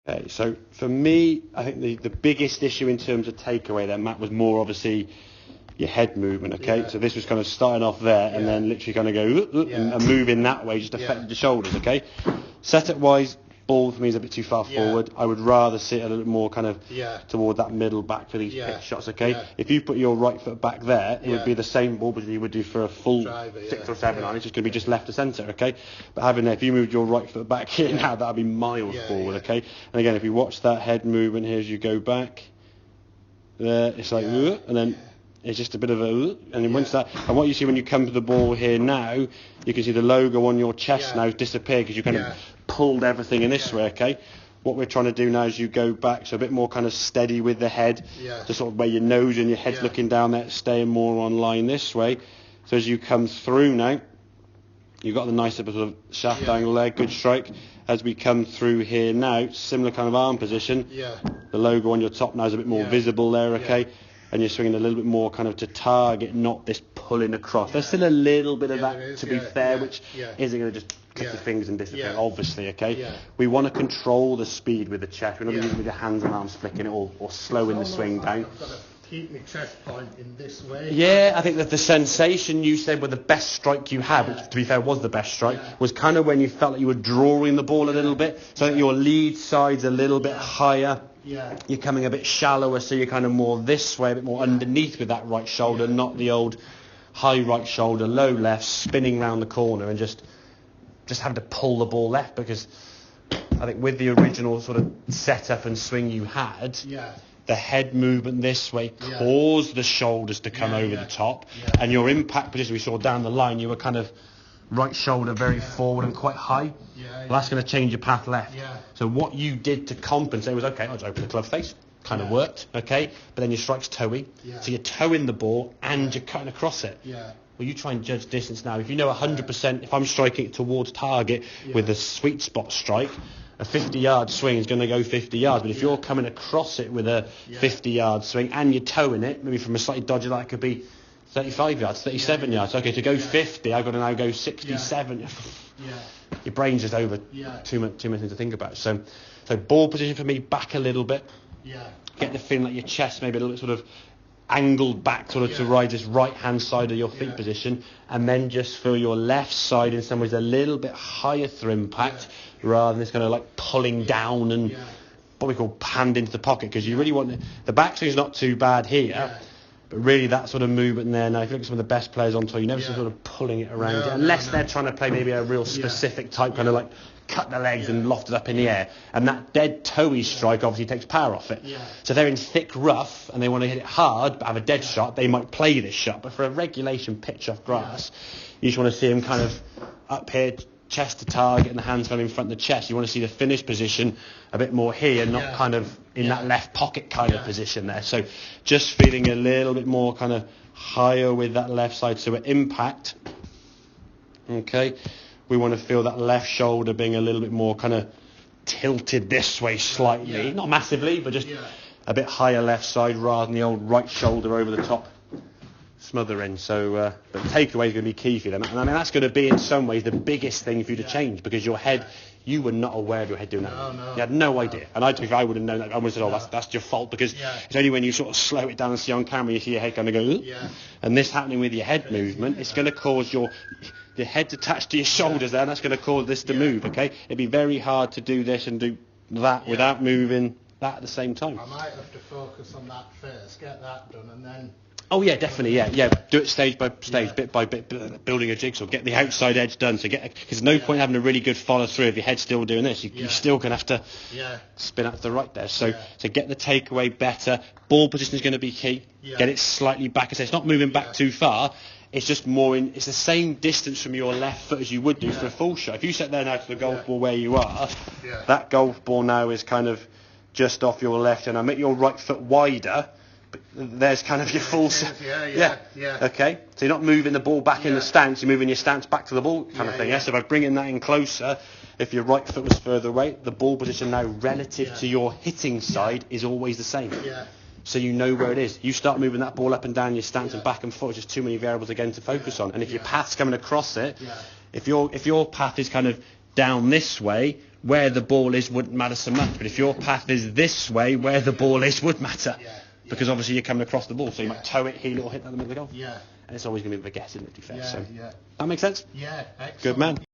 Okay, so for me, I think the biggest issue in terms of takeaway there, Matt, was more obviously your head movement, okay? So this was kind of starting off there and then literally kind of go and move in that way, just affected the shoulders, okay? Setup-wise, ball for me is a bit too far forward. I would rather sit a little more kind of toward that middle back for these pitch shots, okay? If you put your right foot back there, it would be the same ball as you would do for a full driver, 6 or 7 iron. It's just going to be just left to centre, okay? But having if you moved your right foot back here now, that would be miles forward, okay? And again, if you watch that head movement here as you go back, there, it's like, and then it's just a bit of a, and then once that, and what you see when you come to the ball here now, you can see the logo on your chest now disappear because you kind of pulled everything in this way, okay? What we're trying to do now is you go back, so a bit more kind of steady with the head, to sort of where your nose and your head's looking down there, staying more on line this way. So as you come through now, you've got the nice sort of shaft angle there, good strike. As we come through here now, similar kind of arm position, the logo on your top now is a bit more visible there, okay? And you're swinging a little bit more kind of to target, not this pulling across. There's still a little bit of that, to be fair, which isn't going to just click your fingers and disappear, obviously, okay? We want to control the speed with the chest. We're not using with your hands and arms flicking it or slowing the swing down. I've got to keep my chest point in this way. Yeah, I think that the sensation you said were the best strike you had, which to be fair was the best strike, was kind of when you felt like you were drawing the ball a little bit. So I think your lead side's a little bit higher. You're coming a bit shallower, so you're kind of more this way, a bit more underneath with that right shoulder, not the old high right shoulder, low left, spinning round the corner and just having to pull the ball left, because I think with the original sort of setup and swing you had, the head movement this way caused the shoulders to come over the top, and your impact position we saw down the line, you were kind of right shoulder very forward and quite high. Well, that's going to change your path left. So what you did to compensate was, okay, I'll just open the club face. Kind of worked, okay? But then your strike's toey. So you're toeing the ball and you're cutting across it. Well, you try and judge distance now. If you know 100%, if I'm striking it towards target with a sweet spot strike, a 50-yard swing is going to go 50 yards. But if you're coming across it with a 50-yard swing and you're toeing it, maybe from a slightly dodgy, that could be 35 yards, 37 yards. Okay, to go 50, I've got to now go 67. Your brain's just over too much to think about. So ball position for me, back a little bit. Get the feeling like your chest maybe a little bit sort of angled back sort of to ride this right-hand side of your feet position, and then just feel your left side in some ways a little bit higher through impact rather than this kind of like pulling down and what we call panned into the pocket, because you really want the backswing's not too bad here. But really that sort of movement there, now if you look at some of the best players on tour, you never see sort of pulling it around unless they're trying to play maybe a real specific type, kind of like cut the legs and loft it up in the air. And that dead toey strike obviously takes power off it. So if they're in thick rough and they want to hit it hard but have a dead shot, they might play this shot. But for a regulation pitch off grass, you just want to see them kind of up here, chest to target and the hands kind of in front of the chest. You want to see the finish position a bit more here, not kind of in that left pocket kind of position there. So just feeling a little bit more kind of higher with that left side. So at impact, okay, we want to feel that left shoulder being a little bit more kind of tilted this way slightly, not massively, but just a bit higher left side rather than the old right shoulder over the top smothering. So but takeaway is going to be key for them, and I mean that's going to be in some ways the biggest thing for you to change, because your head, you were not aware of your head doing that. You had no idea, and I would have known that. I would have said, oh, that's your fault, because it's only when you sort of slow it down and see on camera you see your head kind of go and this happening with your head movement, it's going to cause your head's attached to your shoulders there, and that's going to cause this to move, okay? It'd be very hard to do this and do that without moving that at the same time. I might have to focus on that first, get that done, and then... Oh yeah, definitely, yeah. Do it stage by stage, bit by bit, building a jigsaw. Get the outside edge done. So because no point having a really good follow through if your head's still doing this. You're still going to have to spin out to the right there. So get the takeaway better. Ball position is going to be key. Get it slightly back. It's not moving back too far. It's just more in. It's the same distance from your left foot as you would do for a full shot. If you set there now to the golf ball where you are, that golf ball now is kind of just off your left, and I make your right foot wider. But there's kind of your full... Okay, so you're not moving the ball back in the stance, you're moving your stance back to the ball kind of thing. So by bringing that in closer, if your right foot was further away, the ball position now relative to your hitting side is always the same. So you know where it is. You start moving that ball up and down your stance and back and forth, just too many variables again to focus on. And if your path's coming across it, if your path is kind of down this way where the ball is wouldn't matter so much. But if your path is this way, where the ball is would matter. Because obviously you're coming across the ball, so you might toe it, heel it, or hit that in the middle of the golf. Yeah. And it's always going to be the guess, isn't it, to be fair? Yeah, So yeah. that makes sense? Yeah, excellent. Good man.